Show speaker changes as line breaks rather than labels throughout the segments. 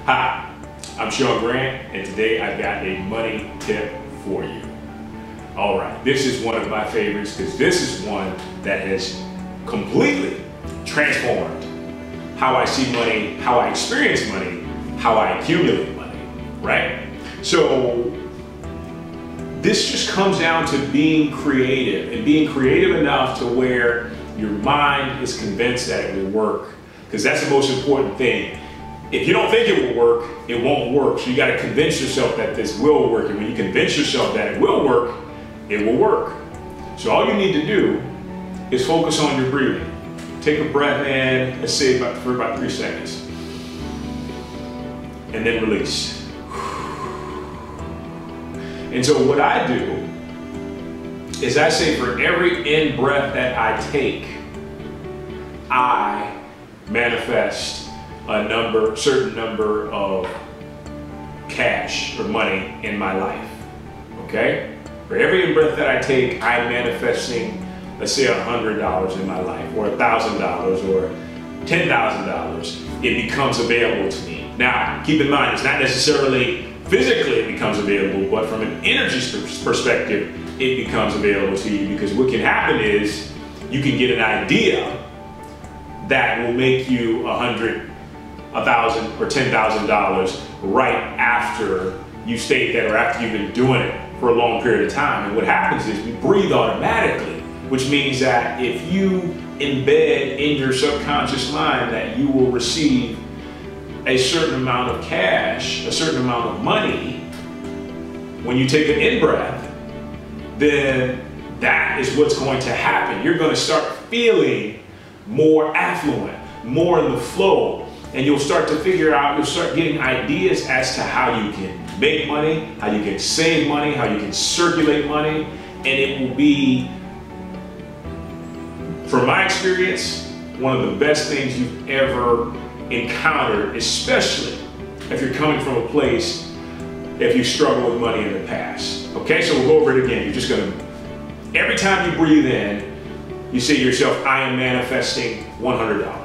Hi, I'm Shaun Grant, and today I've got a money tip for you. All right, this is one of my favorites because this is one that has completely transformed how I see money, how I experience money, how I accumulate money, right? So this just comes down to being creative and being creative enough to where your mind is convinced that it will work, because that's the most important thing. If you don't think it will work, it won't work. So you got to convince yourself that this will work. And when you convince yourself that it will work, it will work. So all you need to do is focus on your breathing. Take a breath in, let's say for about 3 seconds. And then release. And so what I do is I say for every in breath that I take, I manifest a certain number of cash or money in my life, okay? For every in-breath that I take, I'm manifesting, let's say $100 in my life, or $1,000, or $10,000. It becomes available to me. Now, keep in mind, it's not necessarily physically it becomes available, but from an energy perspective, it becomes available to you, because what can happen is you can get an idea that will make you $100,000, $1,000, or $10,000 right after you state that, or after you've been doing it for a long period of time. And what happens is we breathe automatically, which means that if you embed in your subconscious mind that you will receive a certain amount of cash, a certain amount of money, when you take an in-breath, then that is what's going to happen. You're going to start feeling more affluent, more in the flow. And you'll start to figure out, you'll start getting ideas as to how you can make money, how you can save money, how you can circulate money. And it will be, from my experience, one of the best things you've ever encountered, especially if you're coming from a place, if you struggle with money in the past. Okay, so we'll go over it again. You're just gonna, every time you breathe in, you say to yourself, I am manifesting $100.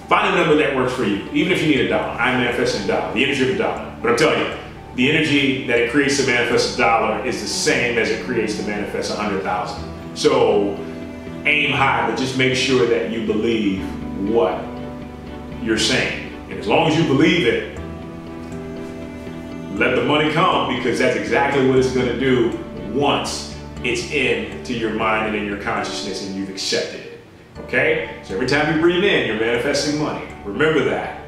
Find a number that works for you, even if you need $1. I'm manifesting $1, the energy of $1. But I'm telling you, the energy that it creates to manifest $1 is the same as it creates to manifest 100,000. So aim high, but just make sure that you believe what you're saying. And as long as you believe it, let the money come, because that's exactly what it's gonna do once it's into your mind and in your consciousness and you've accepted it. Okay? So every time you breathe in, you're manifesting money. Remember that.